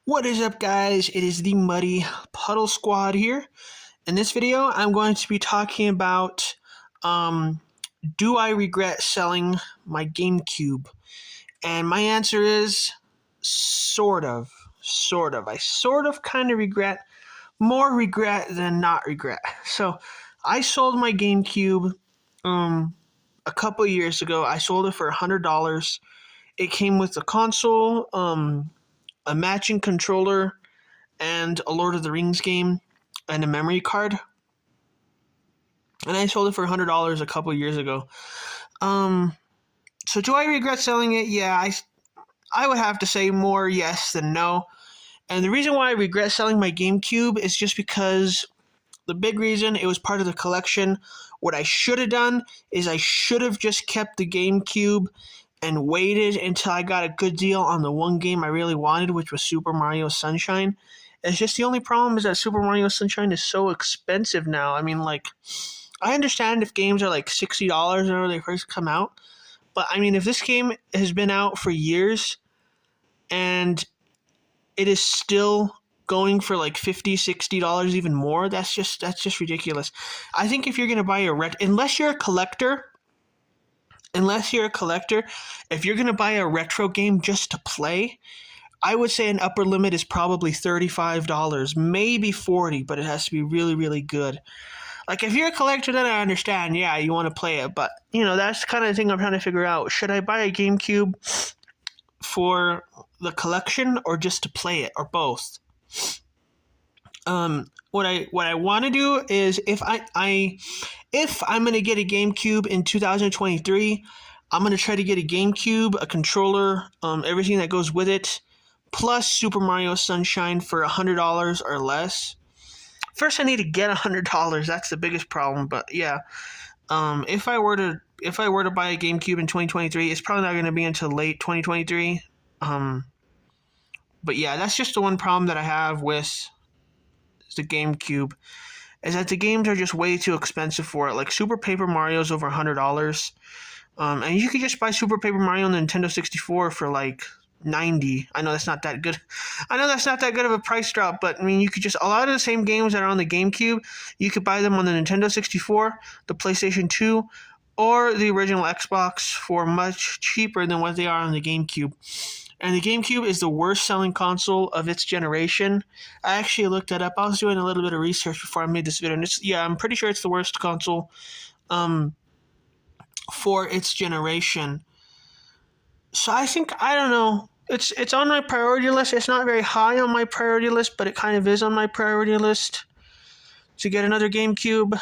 What is up, guys? It is the Muddy Puddle Squad here. In this video, I'm going to be talking about do I regret selling my GameCube? And my answer is sort of. I sort of kind of regret, more regret than not regret. So I sold my GameCube a couple years ago. I sold it for $100. It came with a console, a matching controller, and a Lord of the Rings game, and a memory card. And I sold it for $100 a couple years ago. So do I regret selling it? Yeah, I would have to say more yes than no. And the reason why I regret selling my GameCube is just because the big reason, it was part of the collection. What I should have done is I should have just kept the GameCube and waited until I got a good deal on the one game I really wanted, which was Super Mario Sunshine. It's just the only problem is that Super Mario Sunshine is so expensive now. I mean, like, I understand if games are like $60 whenever they first come out, but I mean, if this game has been out for years and it is still going for like $50, $60 even more, that's just ridiculous. I think if you're going to buy unless you're a collector, if you're going to buy a retro game just to play, I would say an upper limit is probably $35, maybe $40, but it has to be really, really good. Like, if you're a collector, then I understand, yeah, you want to play it, but, that's the kind of thing I'm trying to figure out. Should I buy a GameCube for the collection or just to play it, or both? What I want to do is, if I'm going to get a GameCube in 2023, I'm going to try to get a GameCube, a controller, everything that goes with it, plus Super Mario Sunshine for $100 or less. First, I need to get $100. That's the biggest problem. But yeah, if I were to buy a GameCube in 2023, it's probably not going to be until late 2023. But yeah, that's just the one problem that I have with the GameCube, is that the games are just way too expensive for it. Like, Super Paper Mario's over $100. And you could just buy Super Paper Mario on the Nintendo 64 for like $90. I know that's not that good. I know that's not that good of a price drop, but I mean, you could just, a lot of the same games that are on the GameCube, you could buy them on the Nintendo 64, the PlayStation 2, or the original Xbox for much cheaper than what they are on the GameCube. And the GameCube is the worst selling console of its generation. I actually looked that up. I was doing a little bit of research before I made this video, and I'm pretty sure it's the worst console for its generation. So I think, I don't know, it's on my priority list. It's not very high on my priority list, but it kind of is on my priority list to get another GameCube.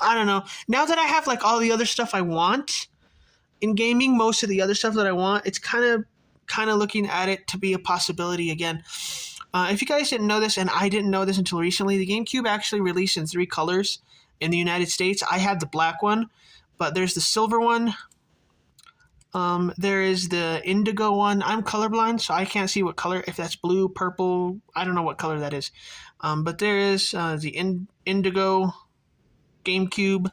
I don't know. Now that I have like all the other stuff I want in gaming, most of the other stuff that I want, it's kind of looking at it to be a possibility again. If you guys didn't know this, and I didn't know this until recently, the GameCube actually released in 3 colors in the United States. I had the black one, but there's the silver one. There is the indigo one. I'm colorblind, so I can't see what color, if that's blue, purple, I don't know what color that is. But there is the indigo GameCube,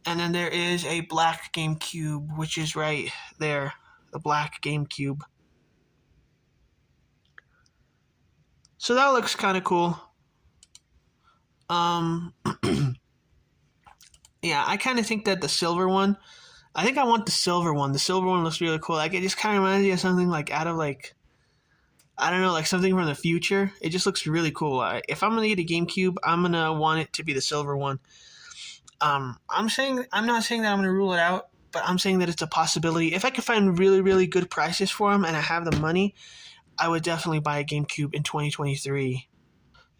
and then there is a black GameCube, which is right there, the black GameCube. So that looks kind of cool. Yeah, I kind of think that the silver one, I think I want the silver one. The silver one looks really cool. Like, it just kind of reminds me of something like out of like, I don't know, like something from the future. It just looks really cool. If I'm going to get a GameCube, I'm going to want it to be the silver one. I'm not saying that I'm going to rule it out, but I'm saying that it's a possibility. If I could find really, really good prices for them and I have the money, I would definitely buy a GameCube in 2023.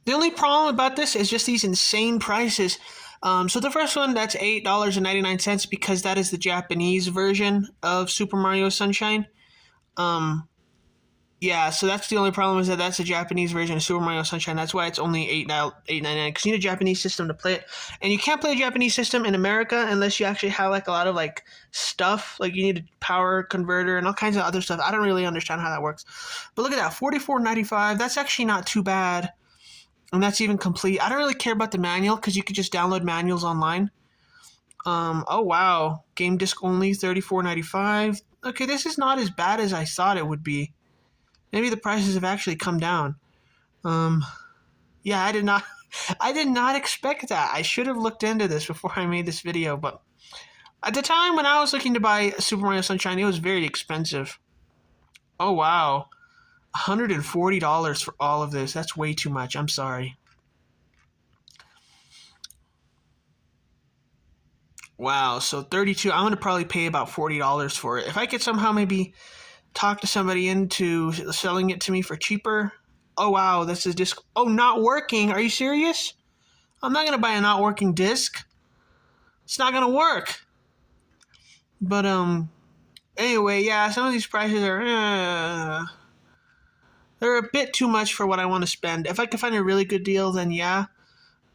The only problem about this is just these insane prices. So the first one, that's $8.99, because that is the Japanese version of Super Mario Sunshine. Yeah, so that's the only problem, is that that's the Japanese version of Super Mario Sunshine. That's why it's only $8.99, because you need a Japanese system to play it. And you can't play a Japanese system in America unless you actually have like a lot of like stuff. Like, you need a power converter and all kinds of other stuff. I don't really understand how that works. But look at that, $44.95. That's actually not too bad. And that's even complete. I don't really care about the manual, because you could just download manuals online. Oh wow, game disc only, $34.95. Okay, this is not as bad as I thought it would be. Maybe the prices have actually come down. Yeah, I did not expect that. I should have looked into this before I made this video, but at the time when I was looking to buy Super Mario Sunshine, it was very expensive. Oh wow, $140 for all of this. That's way too much. I'm sorry. Wow, so 32. I'm gonna probably pay about $40 for it. If I could somehow maybe talk to somebody into selling it to me for cheaper. Oh wow, this is disc. Oh, not working. Are you serious? I'm not gonna buy a not working disc. It's not gonna work. But anyway, yeah, some of these prices are they're a bit too much for what I want to spend. If I can find a really good deal, then yeah.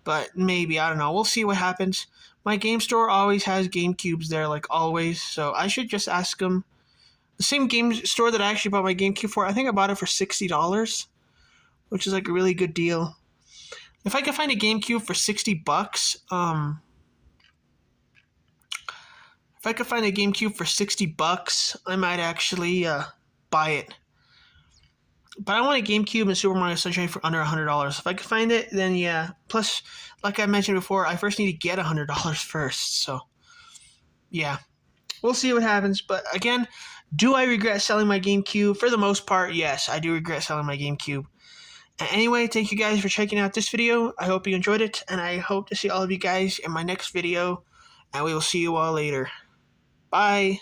But maybe, I don't know. We'll see what happens. My game store always has GameCubes there, like always. So I should just ask them. The same game store that I actually bought my GameCube for, I think I bought it for $60, which is like a really good deal. If I could find a GameCube for $60, if I could find a GameCube for $60, I might actually buy it. But I want a GameCube and Super Mario Sunshine for under $100. If I could find it, then yeah. Plus, like I mentioned before, I first need to get $100 first. So, yeah. We'll see what happens. But again, do I regret selling my GameCube? For the most part, yes. I do regret selling my GameCube. Anyway, thank you guys for checking out this video. I hope you enjoyed it. And I hope to see all of you guys in my next video. And we will see you all later. Bye.